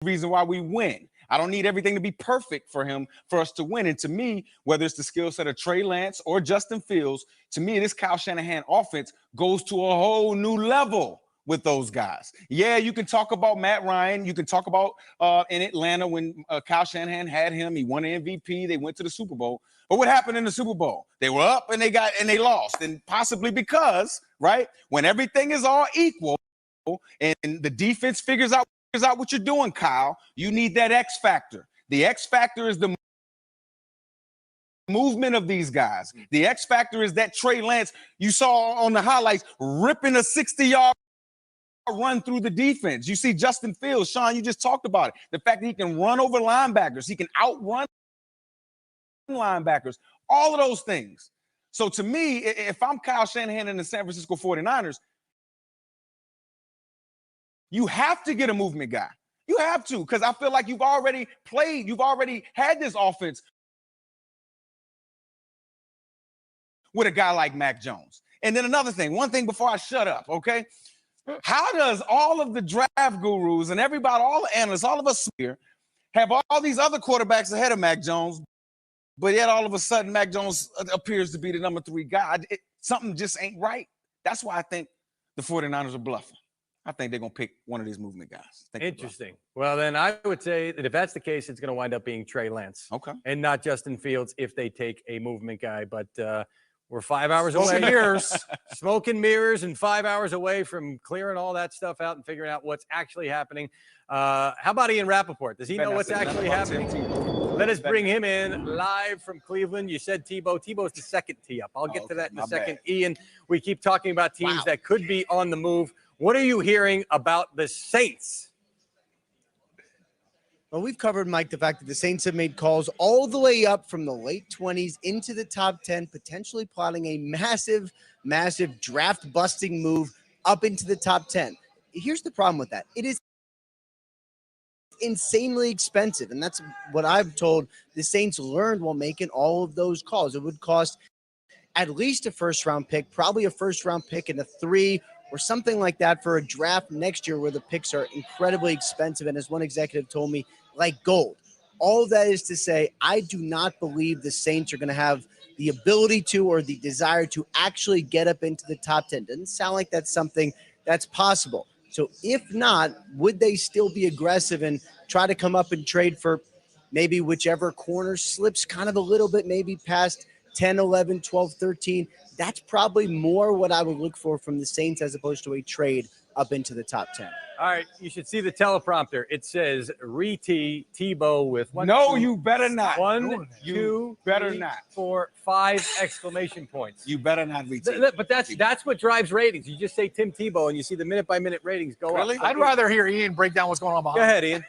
reason why we win. I don't need everything to be perfect for us to win. And to me, whether it's the skill set of Trey Lance or Justin Fields, to me, this Kyle Shanahan offense goes to a whole new level with those guys. Yeah, you can talk about Matt Ryan. You can talk about in Atlanta when Kyle Shanahan had him. He won an MVP. They went to the Super Bowl. But what happened in the Super Bowl? They were up and they lost. And possibly because, right, when everything is all equal and the defense figures out what you're doing, Kyle, you need that X factor. The X factor is the movement of these guys. The X factor is that Trey Lance you saw on the highlights ripping a 60-yard run through the defense. You see Justin Fields, Sean, you just talked about it. The fact that he can run over linebackers, he can outrun linebackers, all of those things. So to me, if I'm Kyle Shanahan and the San Francisco 49ers, you have to get a movement guy. You have to, because I feel like you've already had this offense with a guy like Mac Jones. And then another thing, one thing before I shut up, okay? How does all of the draft gurus and everybody, all the analysts, all of us here, have all these other quarterbacks ahead of Mac Jones, but yet all of a sudden Mac Jones appears to be the number 3 guy? Something just ain't right. That's why I think the 49ers are bluffing. I think they're going to pick one of these movement guys. Interesting. Well, then I would say that if that's the case, it's going to wind up being Trey Lance. Okay. And not Justin Fields if they take a movement guy. But we're 5 hours Smoking away. mirrors. Smoking mirrors and 5 hours away from clearing all that stuff out and figuring out what's actually happening. How about Ian Rappaport? Does he know what's actually happening? Let us bring him in live from Cleveland. You said Tebow. Tebow's the second tee up. I'll get to that in a second. Ian, we keep talking about teams that could be on the move. What are you hearing about the Saints? Well, we've covered, Mike, the fact that the Saints have made calls all the way up from the late 20s into the top 10, potentially plotting a massive, massive draft-busting move up into the top 10. Here's the problem with that. It is insanely expensive, and that's what I've told the Saints learned while making all of those calls. It would cost at least a first-round pick, probably a first-round pick and a 3 or something like that for a draft next year where the picks are incredibly expensive. And as one executive told me, like gold. All of that is to say, I do not believe the Saints are going to have the ability to or the desire to actually get up into the top 10. Doesn't sound like that's something that's possible. So if not, would they still be aggressive and try to come up and trade for maybe whichever corner slips kind of a little bit, maybe past 10, 11, 12, 13? That's probably more what I would look for from the Saints as opposed to a trade up into the top 10. All right, you should see the teleprompter. It says re-tee Tebow with one. No, you better not. 1, 2, better 3, not. 4, 5 exclamation points. You better not re-tee. But that's what drives ratings. You just say Tim Tebow and you see the minute-by-minute ratings go up. I'd rather hear Ian break down what's going on behind. Go ahead, Ian.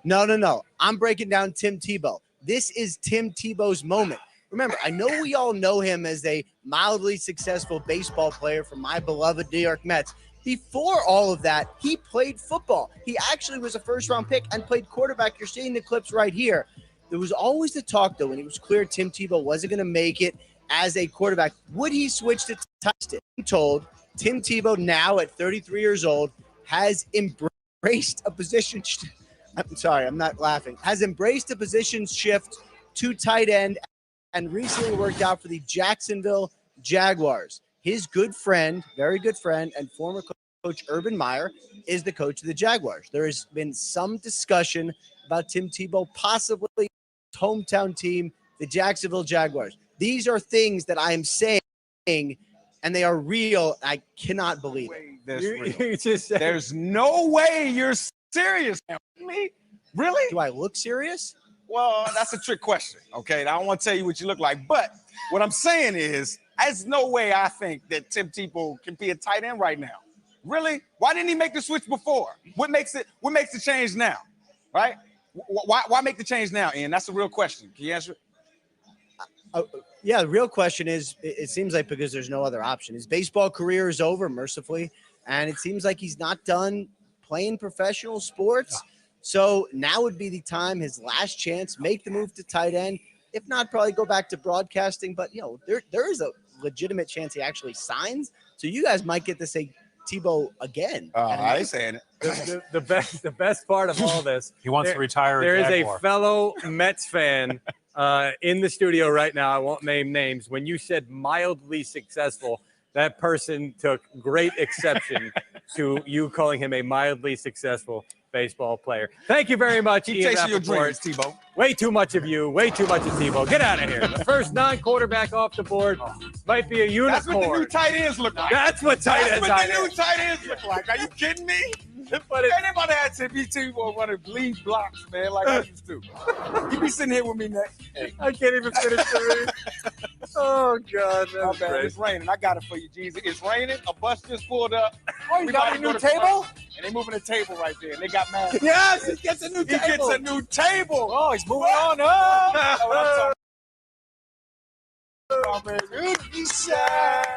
No. I'm breaking down Tim Tebow. This is Tim Tebow's moment. Remember, I know we all know him as a mildly successful baseball player from my beloved New York Mets. Before all of that, he played football. He actually was a first-round pick and played quarterback. You're seeing the clips right here. There was always the talk, though, when it was clear Tim Tebow wasn't going to make it as a quarterback. Would he switch to tight? I'm told Tim Tebow, now at 33 years old, has embraced a position. I'm sorry, I'm not laughing. Has embraced a position shift to tight end and recently worked out for the Jacksonville Jaguars. His good friend, very good friend, and former coach Urban Meyer is the coach of the Jaguars. There has been some discussion about Tim Tebow possibly his hometown team, the Jacksonville Jaguars. These are things that I am saying, and they are real. I cannot believe it. There's no way you're serious. Me? Really? Do I look serious? Well, that's a trick question, okay? I don't want to tell you what you look like, but what I'm saying is there's no way I think that Tim Tebow can be a tight end right now. Really? Why didn't he make the switch before? What makes the change now, right? Why make the change now, Ian? That's the real question. Can you answer it? Yeah, the real question is, it seems like because there's no other option. His baseball career is over, mercifully, and it seems like he's not done playing professional sports. So now would be the time, his last chance, make the move to tight end. If not, probably go back to broadcasting. But, there is a legitimate chance he actually signs. So you guys might get to say Tebow again. I ain't saying it. The best part of all this, He wants to retire. There is Jaguar. a fellow Mets fan in the studio right now. I won't name names. When you said mildly successful, that person took great exception to you calling him a mildly successful baseball player. Thank you very much, Keep Ian chasing your Rappaport. dreams, Tebow. Way too much of you. Way too much of Tebow. Get out of here. The first non-quarterback off the board might be a unicorn. That's what the new tight ends look like. That's what tight ends That's what the new tight ends look like. Are you kidding me? But it- Anybody had to be Tebow want to lead blocks, man, like I used to. You be sitting here with me next. I can't even finish the read. Oh, God. My That's bad. great. It's raining. I got it for you, Jesus. It's raining. A bus just pulled up. Oh, you We got about a to go new to table? commercial, and they moving the table right there. And they got mad. Yes, he gets a new He table. gets a new table. Oh, he's moving on up. That's what I'm talking about, man. Good shot.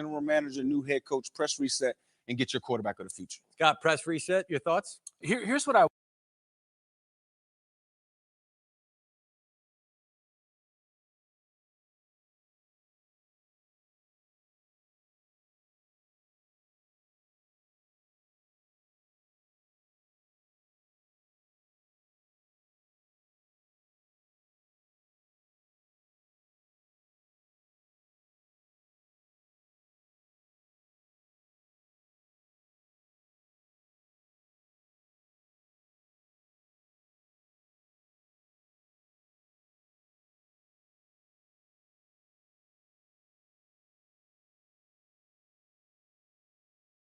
general manager, new head coach, press reset, and get your quarterback of the future. Scott, press reset. Your thoughts? Here's what I